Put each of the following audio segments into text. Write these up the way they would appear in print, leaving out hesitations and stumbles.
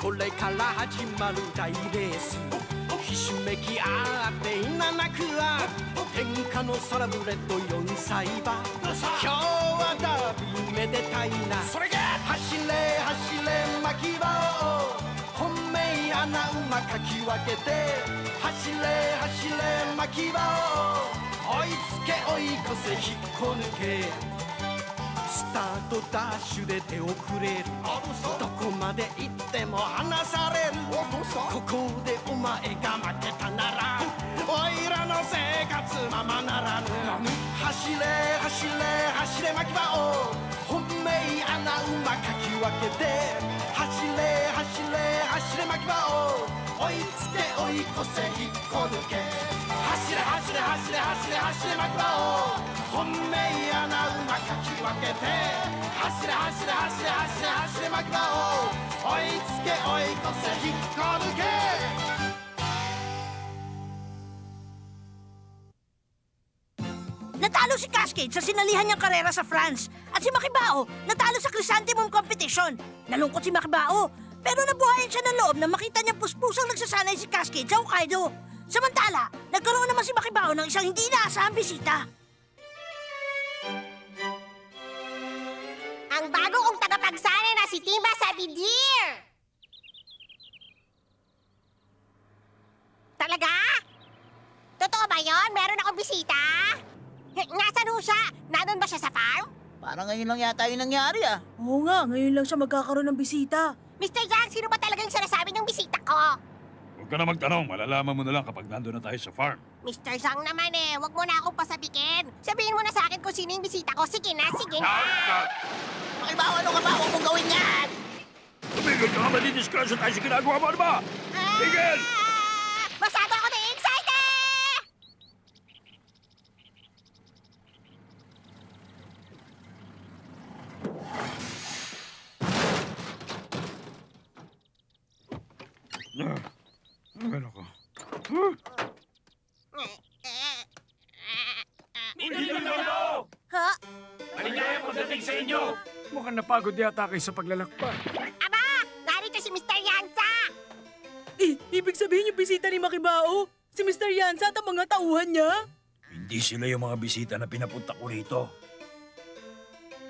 これから始まる大レースひしめき合って稲なくは天下のサラブレッド4歳馬今日はダービーめでたいな走れ走れ牧場を本命穴馬かき分けて走れ走れ牧場を追いつけ追い越せ引っこ抜けスタートダッシュで手遅れるどこまで行っても離されるここでお前が負けたならおいらの生活ままならぬ走れ走れ走れ牧場を本命穴馬かき分けて走れ走れ走れ牧場を追いつけ追い越せ引っこ抜け走れ走れ走れ走れ走れ牧場を本命穴馬かき分けて走れ走れ走れ走れ走れ牧場を追いつけ追い越せ引っこ抜けNatalo si Cascade sa sinalihan niyang karera sa France at si Makibao natalo sa Chrysanthemum Competition. Nalungkot si Makibao pero nabuhayan siya ng loob na makita niya puspusang nagsasanay si Cascade sa Hokkaido. Samantala, nagkaroon naman si Makibao ng isang hindi inaasahang bisita. Ang bago kong tagapagsanay na si Timba Sabidir! Talaga? Totoo ba yon? Meron akong bisita? Nasaan ho siya? Nandun ba siya sa farm? Parang ngayon lang yata yung nangyari ah. Oo nga, ngayon lang siya magkakaroon ng bisita. Mr. Yang, sino ba talagang sinasabi ng bisita ko? Huwag ka na magtanong, malalaman mo na lang kapag nandun na tayo sa farm. Mr. Zhang naman wag mo na akong pasabikin. Sabihin mo na sa akin kung sino yung bisita ko. Sige na, sige na. Makibao, ano ka ba? Huwag mong gawin yan! Tumigil ka nga, madidisgrasya tayo sa ginagawa mo, ano ba? Tigil! Masyado ako na-excited! Ano ko? Ha? Maligaya pagdating sa inyo! Mukhang napagod yata kayo sa paglalakbay. Aba! Narito si Mr. Yansa! Ibig sabihin yung bisita ni Makibao? Si Mr. Yansa at ang mga tauhan niya? Hindi sila yung mga bisita na pinapunta ko rito.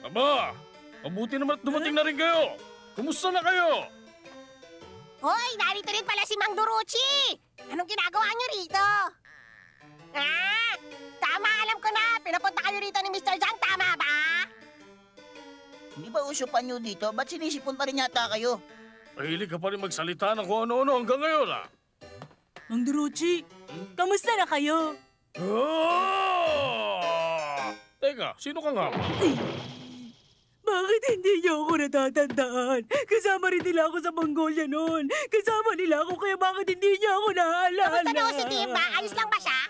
Aba! Mabuti naman at dumating na rin kayo! Kumusta na kayo? Hoy! Narito rin pala si Mang Duruchi! Anong ginagawa niyo rito? Tama! Alam ko na! Pinapunta kayo rito ni Mr. Zhang, tama ba? Hindi ba uso pa nyo dito? Ba't sinisipon pa rin yata kayo? Mahilig ka pa rin magsalita ng kung ano-ano hanggang ngayon, ah! Mang Duruchi, kamusta na kayo? Teka, sino ka nga ba? Bakit hindi niyo ako natatandaan? Kasama rin nila ako sa Mongolia noon. Kasama nila ako kaya bakit hindi niyo ako naalala? Kamusta na ho si Timba? Ayos lang ba siya?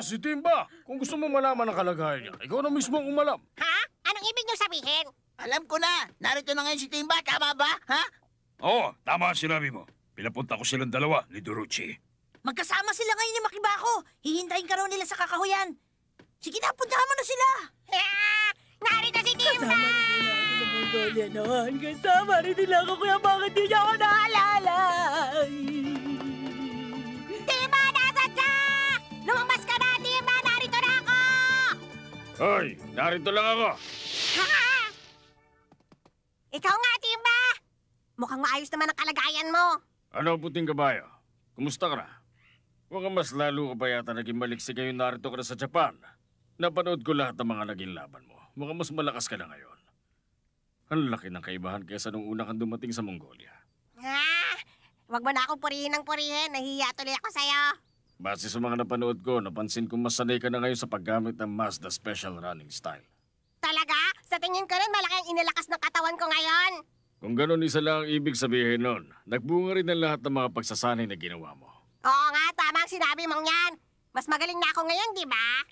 Si Timba! Kung gusto mo malaman ang kalagayan niya, ikaw na mismo ang umalam. Ha? Anong ibig niyo sabihin? Alam ko na! Narito na ngayon si Timba, tama ba? Ha? Oo, tama ang sinabi mo. Pinapunta ko silang dalawa ni Duruchi. Magkasama sila ngayon ni Makibako. Hihintayin ka raw nila sa kakahuyan. Sige na, puntahan mo na sila. Narito si Timba! Kasama rin nila ako sa Mongolia noon. Kasama rin nila ako kaya bakit di niya ako naalala? Timba, nasa siya! Lumabas ka na, Timba! Narito na ako! Hoy, narito lang ako. Ikaw nga, Timba! Mukhang maayos naman ang kalagayan mo. Ano, puting kabayo? Kumusta ka na? Mukhang mas lalo ka ba yata naging maliksik ngayon narito ka na sa Japan? Napanood ko lahat ng mga naging laban mo. Mukhang mas malakas ka na ngayon. Ang laki ng kaibahan kaysa nung una kang dumating sa Mongolia. Wag mo na akong purihin ng purihin. Nahihiya tuloy ako sa'yo. Base sa mga napanood ko, napansin kong mas sanay ka na ngayon sa paggamit ng Mazda Special Running Style. Talaga? Sa tingin ko rin, malaki ang inalakas ng katawan ko ngayon. Kung ganun, isa lang ang ibig sabihin nun. Nagbunga rin ang lahat ng mga pagsasanay na ginawa mo. Oo nga, tama ang sinabi mong yan. Mas magaling na ako ngayon, di ba?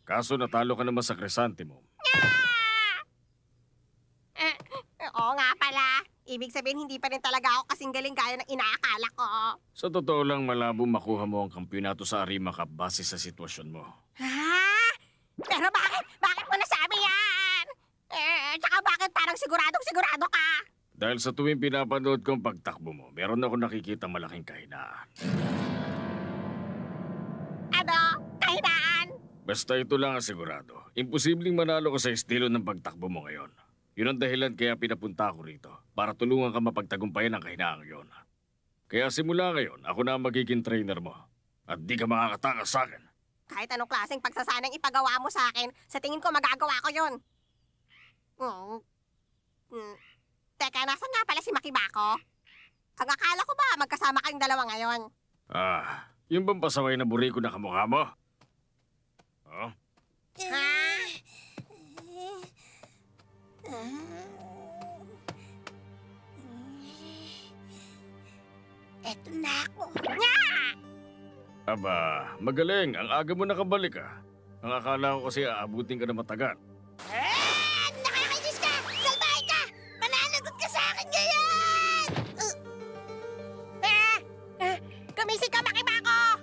Kaso natalo ka naman sa Chrysanthemum. Oo nga pala. Ibig sabihin, hindi pa rin talaga ako kasing galing gaya ng inaakala ko. Sa totoo lang, malabo makuha mo ang kampyonato sa Arima Cup base sa sitwasyon mo. Ha? Pero bakit? Bakit mo nasabi yan? Tsaka bakit parang sigurado ka? Dahil sa tuwing pinapanood ko ang pagtakbo mo, meron ako nakikita malaking kahinaan. Ano? Kahinaan? Basta ito lang ang sigurado. Imposibleng manalo ko sa estilo ng pagtakbo mo ngayon. Yun ang dahilan kaya pinapunta ako rito, para tulungan ka mapagtagumpayan ang kahinaang yon. Kaya simula ngayon, ako na ang magiging trainer mo. At di ka makakatakas sa akin. Kahit anong klaseng pagsasanang ipagawa mo sa akin, sa tingin ko magagawa ko yun. Teka, nasan nga pala si Makibako? Ang akala ko ba magkasama kayong dalawa ngayon? Yung bang pasaway na buriko na kamukha mo? Oh? Ha? Eto na ako. Aba, magaling. Ang aga mo nakabalik ah. Ang akala ko kasi aabutin ka na matagal. Nakakainis ka! Salbahe ka! Mananagot ka sa akin ngayon! Gumising ka, Makibako!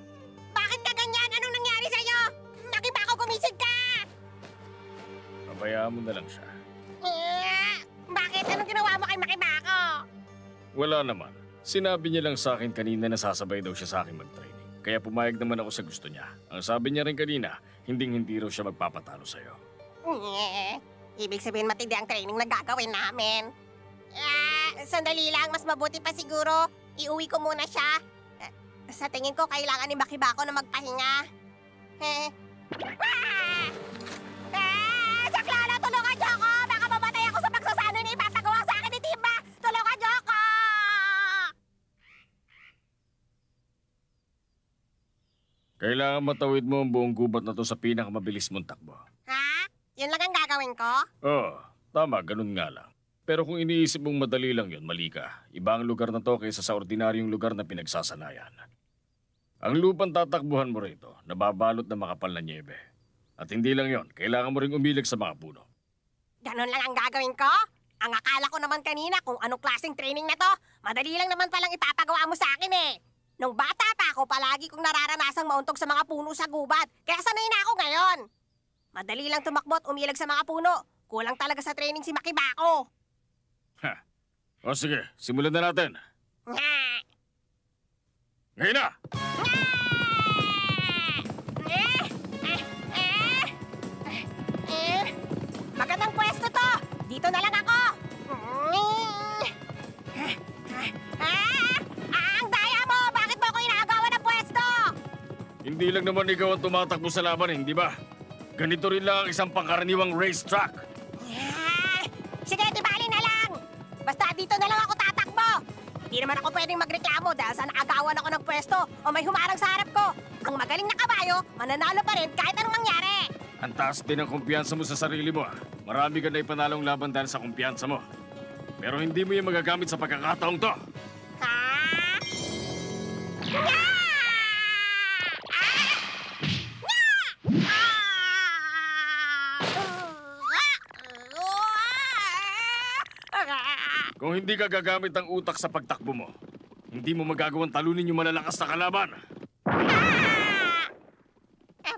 Bakit ka ganyan? Anong nangyari sa'yo? Makibako, gumising ka! Pabayaan mo na lang siya. Bakit? Anong ginawa mo kay Makibako? Wala naman. Sinabi niya lang sa akin kanina na sasabay daw siya sa akin mag-training. Kaya pumayag naman ako sa gusto niya. Ang sabi niya rin kanina, hindi raw siya magpapatalo sa'yo. Ibig sabihin matindi ang training na gagawin namin. Sandali lang, mas mabuti pa siguro. Iuwi ko muna siya. Sa tingin ko, kailangan ni Makibako na magpahinga. Saklolo, tulungan niyo ako! Baka mamatay ako sa pagsasano na ipapagawa sa akin ni Timba! Tulungan niyo ako! Kailangan matawid mo ang buong gubat na to sa pinakamabilis mong takbo. Ha? Yun lang ang gagawin ko? Oo, tama, ganun nga lang. Pero kung iniisip mong madali lang yun, mali ka. Iba ang lugar na to kaysa sa ordinaryong lugar na pinagsasanayan. Ang lupang tatakbuhan mo rito, nababalot na makapal na niebe. At hindi lang yon, kailangan mo ring umilag sa mga puno. Ganun lang ang gagawin ko? Ang akala ko naman kanina kung anong klaseng training na to, madali lang naman palang ipapagawa mo sa akin eh. Nung bata pa ako, palagi kong nararanasang mauntog sa mga puno sa gubat. Kaya sanay na ako ngayon. Madali lang tumakbo at umilag sa mga puno. Kulang talaga sa training si Makibako. Ha. O sige, simulan na natin. Ngayon na! Magandang pwesto to. Dito na lang ako. Ang daya mo! Bakit mo ako inaagawan ng pwesto? Hindi lang naman ikaw ang tumatakbo sa laban, hindi ba? Ganito rin lang ang isang pangkaraniwang racetrack. Sige, tibali na lang. Basta dito na lang ako tatakbo. Hindi naman ako pwedeng magreklamo dahil sa naagawan ako ng pwesto o may humarang sa harap ko. Ang magaling na kabayo, mananalo pa rin kahit anong mangyari. Ang taas din ang kumpiyansa mo sa sarili mo. Marami ka na ipanalong laban dahil sa kumpiyansa mo. Pero hindi mo yung magagamit sa pagkakataong to. Ha? Kung hindi ka gagamit ang utak sa pagtakbo mo, hindi mo magagawang talunin yung malalakas na kalaban.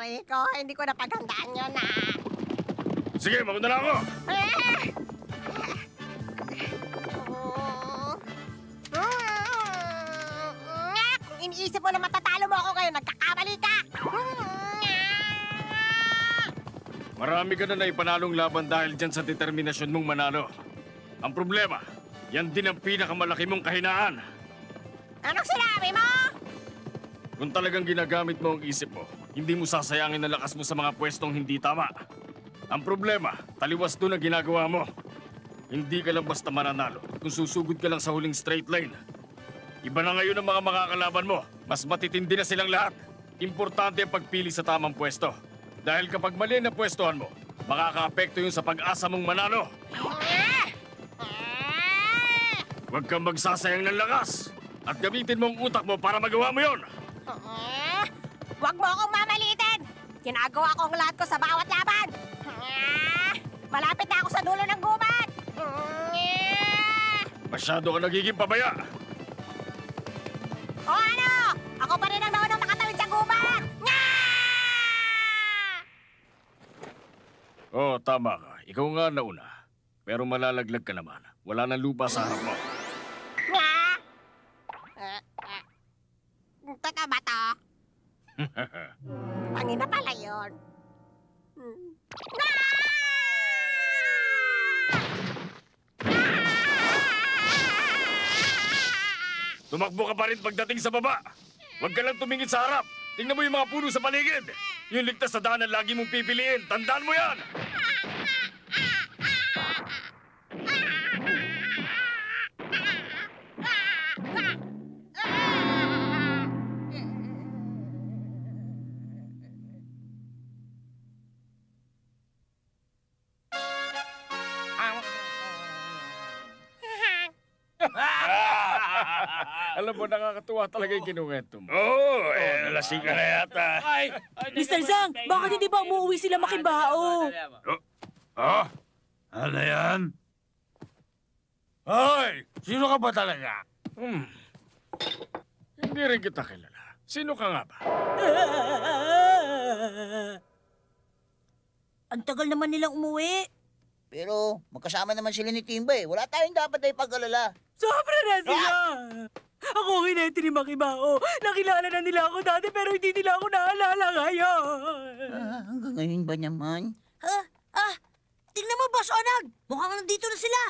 Rico, hindi ko napaghandaan yun Sige, mauna na ako! Kung iniisip mo na matatalo mo ako ngayon, nagkakamali ka! Marami ka na naipanalong laban dahil dyan sa determinasyon mong manalo. Ang problema, yan din ang pinakamalaki mong kahinaan. Anong sinabi mo? Kung talagang ginagamit mo ang isip mo, hindi mo sasayangin ang lakas mo sa mga pwestong hindi tama. Ang problema, taliwas doon ang ginagawa mo. Hindi ka lang basta mananalo kung susugod ka lang sa huling straight line. Iba na ngayon ang mga makakalaban mo. Mas matitindi na silang lahat. Importante ang pagpili sa tamang pwesto. Dahil kapag mali na pwestohan mo, makaka-apekto yun sa pag-asa mong manalo. Huwag kang magsasayang ng lakas at gamitin mo ang utak mo para magawa mo yon. Huwag mo akong mamalitin! Ginagawa ko ang lahat ko sa bawat laban! Malapit na ako sa dulo ng gubat! Masyado ka nagiging pabaya. O ano? Ako pa rin ang naunang makatawid sa gubat! Oo, tama ka. Ikaw nga nauna. Pero malalaglag ka naman. Wala nang lupa sa harap mo. Nga! Totoo ba to? Pangina pala yun. Tumakbo ka pa rin pagdating sa baba. Huwag ka lang tumingin sa harap. Tingnan mo yung mga puno sa paligid. Yung ligtas sa daanan lagi mong pipiliin. Tandaan mo yan! Alam mo, nakakatuwa talaga yung kinuwento mo. Oo, lasing ka na yata. Mr. Zhang, bakit hindi ba umuwi sila Makibao? Oh? Ano yan? Hoy! Sino ka ba talaga? Hindi rin kita kilala. Sino ka nga ba? Ang tagal naman nilang umuwi. Pero magkasama naman sila ni Timba eh. Wala tayong dapat ay pag-alala. Sobra na sila! Ako ang hinete ni Makibao. Nakilala na nila ako dati pero hindi nila ako naalala ngayon. Hanggang ngayon ba naman? Tingnan mo, Boss Onag. Mukhang nandito na sila.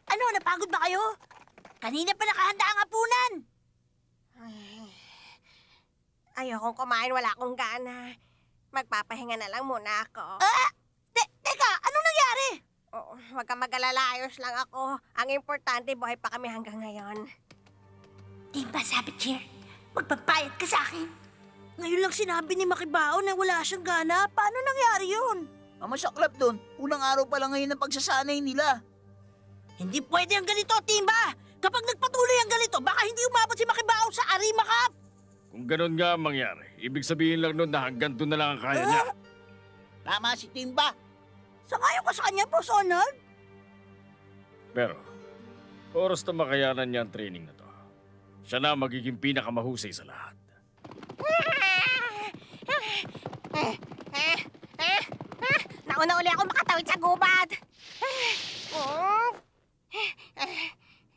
Ano, napagod ba kayo? Kanina pa nakahanda ang hapunan. Ayokong kumain, wala akong gana. Magpapahinga na lang muna ako. Teka, anong nangyari? Oo, huwag kang mag-alala, ayos lang ako. Ang importante, buhay pa kami hanggang ngayon. Timba, Sabit here. Magpapayat ka sa akin. Ngayon lang sinabi ni Makibao na wala siyang gana. Paano nangyari yun? Ang masaklap doon, unang araw pa lang ngayon ang pagsasanay nila. Hindi pwede ang ganito, Timba! Kapag nagpatuloy ang ganito, baka hindi umabot si Makibao sa Arima Cup! Kung ganun nga ang mangyari, ibig sabihin lang nun na hanggang doon na lang ang kaya niya. Tama si Timba. Sangayon ka sa kanya, Boss Onag? Pero, oras na makayanan niya ang training na to. Siya na magiging pinakamahusay sa lahat. Nauna uli ako makatawid sa gubad.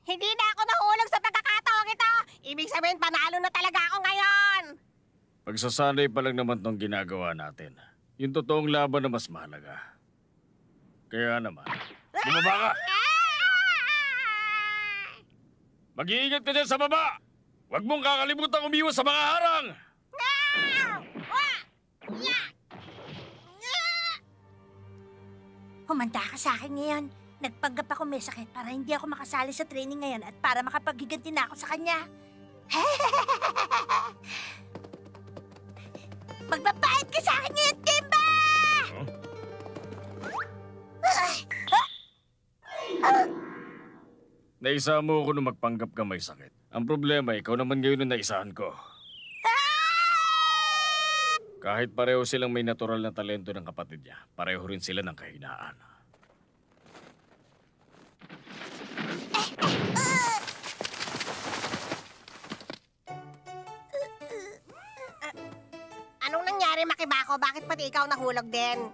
Hindi na ako nahulog sa pagkakataong ito. Ibig sabihin, panalo na talaga ako ngayon. Pagsasanay pa lang naman tong ginagawa natin. Yung totoong laban na mas mahalaga. Kaya naman, bumaba ka! Mag-iingat ka dyan sa baba! Huwag mong kakalimutan umiwas sa mga harang! Humanda ka sa akin ngayon. Nagpanggap ako may sakit para hindi ako makasali sa training ngayon at para makapaghiganti na ako sa kanya. Magpapahit ka sa akin ngayon, Timba! Naisa mo ako nung magpanggap ka may sakit. Ang problema, ikaw naman ngayon ang naisahan ko. Kahit pareho silang may natural na talento ng kapatid niya, pareho rin sila ng kahinaan. Anong nangyari, Makibako? Bakit pati ikaw nahulog din?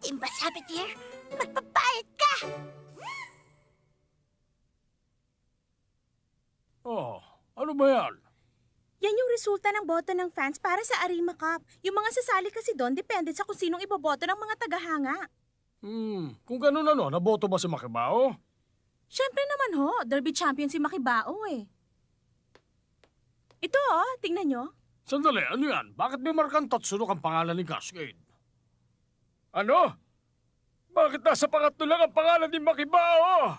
Timba, Sabit here. Magpapahit ka! Oh, ano ba yan? Yan yung resulta ng boto ng fans para sa Arima Cup. Yung mga sasali kasi doon, depende sa kung sinong iboboto ng mga tagahanga. Kung ganun ano, naboto ba si Makibao? Siyempre naman ho, derby champion si Makibao eh. Ito tingnan nyo. Sandali, ano yan? Bakit may markang Tatsunok ang pangalan ni Cascade? Ano? Bakit nasa pangatlo lang ang pangalan ni Makibao?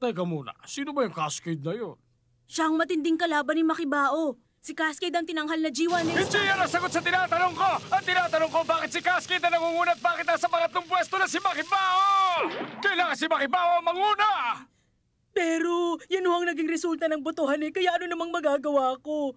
Teka muna, sino ba yung Cascade na yun? Siya ang matinding kalaban ni Makibao. Si Cascade ang tinanghal na G1 Race. Hindi yan ang sagot sa tinatanong ko! Ang tinatanong ko, bakit si Cascade na nangunguna at bakit nasa pangatlong pwesto na si Makibao? Kailangan si Makibao ang manguna! Pero yan ho ang naging resulta ng botohan eh, kaya ano namang magagawa ko?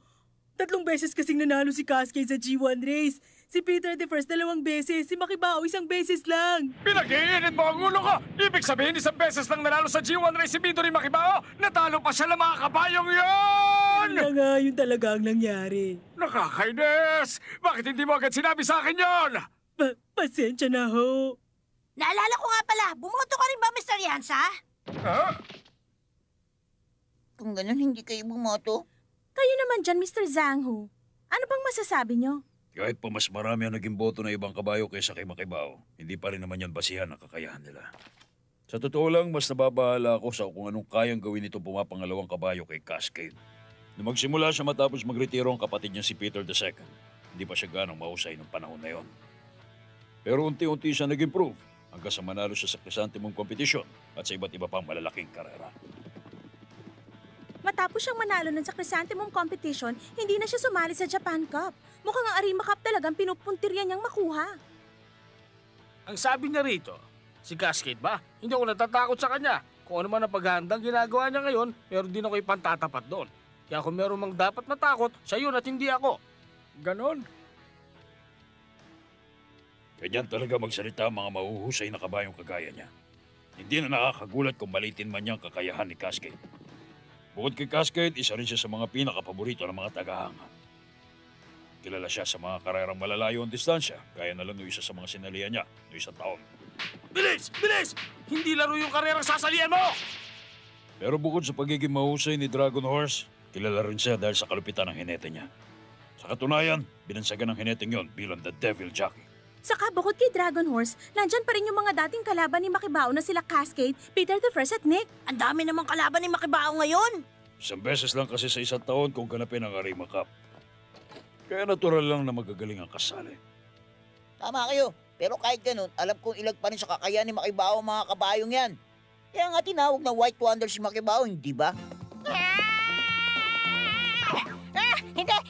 3 beses kasing nanalo si Cascade sa G1 Race. Si Peter the First 2 beses, si Makibao 1 beses lang. Pinag-iinit mo ang ulo ko! Ibig sabihin, 1 beses lang nanalo sa G1 Race si Midori Makibao! Natalo pa siya ng mga kabayong yon! Yun na nga, yun talaga ang nangyari. Nakakainis! Bakit hindi mo agad sinabi sa akin yon? Pasensya na ho. Naalala ko nga pala, bumoto ka rin ba, Mr. Yansa? Kung ganun, hindi kayo bumoto. Kayo naman dyan, Mr. Zhang Hu. Ano bang masasabi nyo? Kahit pa mas marami ang naging boto ng ibang kabayo kaysa kay Makibao, hindi pa rin naman yan basihan ang kakayahan nila. Sa totoo lang, mas nababahala ako sa kung anong kayang gawin nito pumapangalawang kabayo kay Cascade. Nung magsimula siya matapos magretiro ang kapatid niya si Peter II, hindi pa siya ganong mahusay ng panahon na yon. Pero unti-unti siya nag-improve hanggang sa manalo siya sa chrysanthemum competition at sa iba't iba pang malalaking karera. Matapos siyang manalo nun sa chrysanthemum competition, hindi na siya sumali sa Japan Cup. Mukhang ang Arima Cup talagang pinupuntirya niyang makuha. Ang sabi niya rito, si Cascade ba? Hindi ako natatakot sa kanya. Kung ano man ang paghahandang ginagawa niya ngayon, meron din ako ipantatapat doon. Kaya kung meron mang dapat matakot, siya yun at hindi ako. Ganon. Ganyan talaga magsalita ang mga mahuhusay na kabayong kagaya niya. Hindi na nakakagulat kung malitin man niyang kakayahan ni Cascade. Bukod kay Cascade, isa rin siya sa mga pinakapaborito ng mga tagahanga. Kilala siya sa mga karerang malalayo ang distansya, kaya na lang isa sa mga sinalihan niya noong isang taon. Bilis! Bilis! Hindi laro yung karerang sasalihan mo! Pero bukod sa pagiging mahusay ni Dragon Horse, kilala rin siya dahil sa kalupitan ng hinete niya. Sa katunayan, binansagan ng hineteng yon bilang The Devil Jockey. Saka bukod kay Dragon Horse, nandyan pa rin yung mga dating kalaban ni Makibao na sila Cascade, Peter I at Nick. Ang dami namang kalaban ni Makibao ngayon. Isang beses lang kasi sa isang taon kung ganapin ang Arima Cup. Kaya natural lang na magagaling ang kasali. Tama kayo. Pero kahit ganun, alam kong ilag pa rin sa kakayahan ni Makibao ang mga kabayong yan. Kaya nga tinawag na White Wonder si Makibao, hindi ba?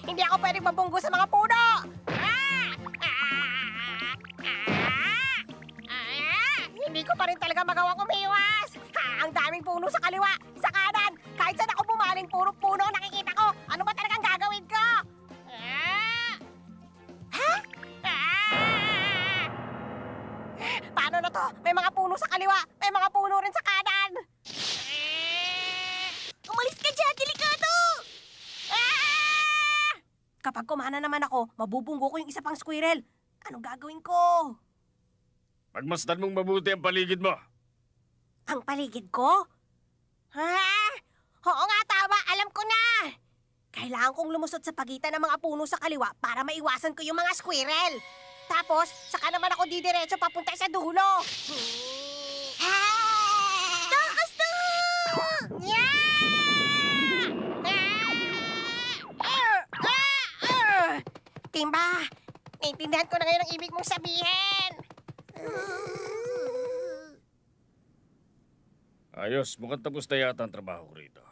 Hindi ako pwedeng mabunggo sa mga puno! Hindi ko pa rin talaga magawang umiwas! Ang daming puno sa kaliwa, sa kanan! Kahit saan ako bumaling, puro puno nakikita ko! Ano ba talagang gagawin ko? Paano na to? May mga puno sa kaliwa, may mga puno rin sa kanan! Umalis ka dyan, delikado! Kapag kumana naman ako, mabubunggo ko yung isa pang squirrel. Anong gagawin ko? Pagmasdan mong mabuti ang paligid mo. Ang paligid ko? Ha? Oo nga, tama. Alam ko na. Kailangan kong lumusot sa pagitan ng mga puno sa kaliwa para maiwasan ko yung mga squirrel. Tapos, saka naman ako didiretso papunta sa dulo. Takas na! Timba, naintindihan ko na ngayon ang ibig mong sabihin. Ayos, mukhang tapos na yata ang trabaho ko rito.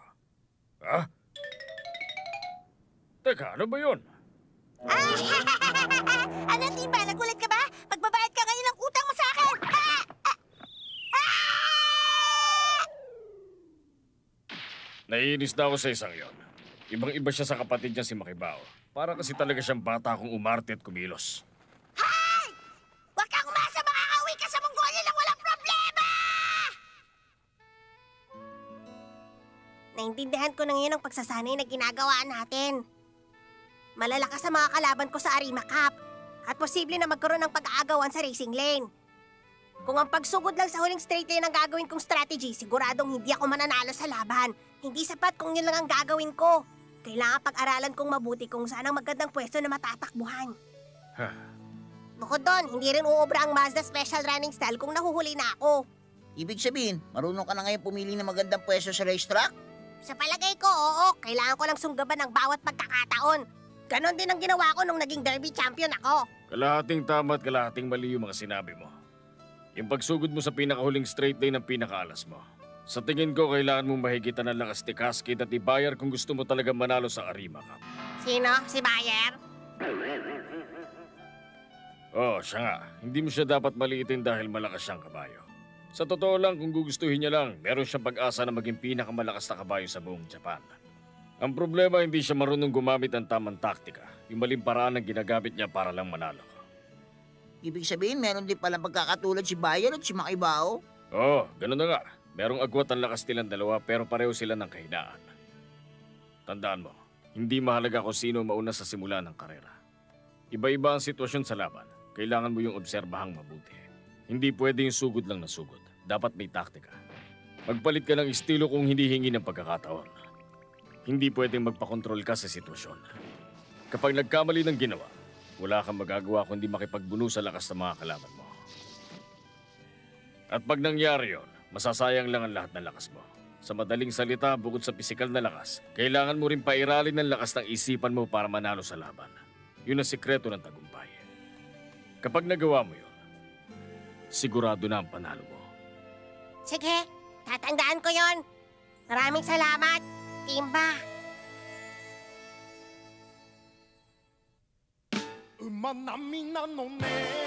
Ha? Teka, ano ba yun? Ano, Timba? Nagulat ka ba? Magbabayad ka ngayon ng utang mo sa akin! Naiinis na ako sa isang yon. Ibang-iba siya sa kapatid niya si Makibao. Para kasi talaga siyang bata kung umarte at kumilos. Hay! Huwag kang umasa! Makakauwi ka sa Mongolia lang walang problema! Naintindihan ko na ngayon ang pagsasanay na ginagawa natin. Malalakas ang mga kalaban ko sa Arima Cup at posible na magkaroon ng pag-aagawan sa racing lane. Kung ang pagsugod lang sa huling straight lane ang gagawin kong strategy, siguradong hindi ako mananalo sa laban. Hindi sapat kung yun lang ang gagawin ko. Kailangan pag-aralan kong mabuti kung saan ang magandang pwesto na matatakbuhan. Bukod doon, hindi rin uubra ang Mazda Special Running Style kung nahuhuli na ako. Ibig sabihin, marunong ka na ngayon pumili ng magandang pwesto sa racetrack? Sa palagay ko, oo. Kailangan ko lang sunggaban ng bawat pagkakataon. Ganon din ang ginawa ko nung naging derby champion ako. Kalahating tama at kalahating mali yung mga sinabi mo. Yung pagsugod mo sa pinakahuling straight lane ang pinakaalas mo. Sa tingin ko, kailangan mong mahigitan ng lakas ni Cascade at i-Bayer kung gusto mo talaga manalo sa Arima Cup. Sino? Si Bayer? Oo, siya nga. Hindi mo siya dapat maliitin dahil malakas siyang kabayo. Sa totoo lang, kung gugustuhin niya lang, meron siyang pag-asa na maging pinakamalakas na kabayo sa buong Japan. Ang problema, hindi siya marunong gumamit ng tamang taktika. Yung maling paraan ang ginagamit niya para lang manalo. Ibig sabihin, meron din palang pagkakatulad si Bayer at si Makibao? Oo, ganun na nga. Merong agwat ang lakas nilang dalawa pero pareho sila ng kahinaan. Tandaan mo, hindi mahalaga kung sino mauna sa simula ng karera. Iba-iba ang sitwasyon sa laban. kailangan mo yung obserbahang mabuti. Hindi pwede yung sugod lang na sugod. Dapat may taktika. Magpalit ka ng estilo kung hindi hingi ng pagkakataon. Hindi pwedeng magpakontrol ka sa sitwasyon. Kapag nagkamali ng ginawa, wala kang magagawa kundi makipagbuno sa lakas ng mga kalaban mo. At pag nangyari yon, masasayang lang ang lahat ng lakas mo. Sa madaling salita, bukod sa pisikal na lakas, kailangan mo rin pairalin ng lakas ng isipan mo para manalo sa laban. Yun ang sikreto ng tagumpay. Kapag nagawa mo yun, sigurado na ang panalo mo. Sige, tatandaan ko yon. Maraming salamat, Timba. 馬並みなのね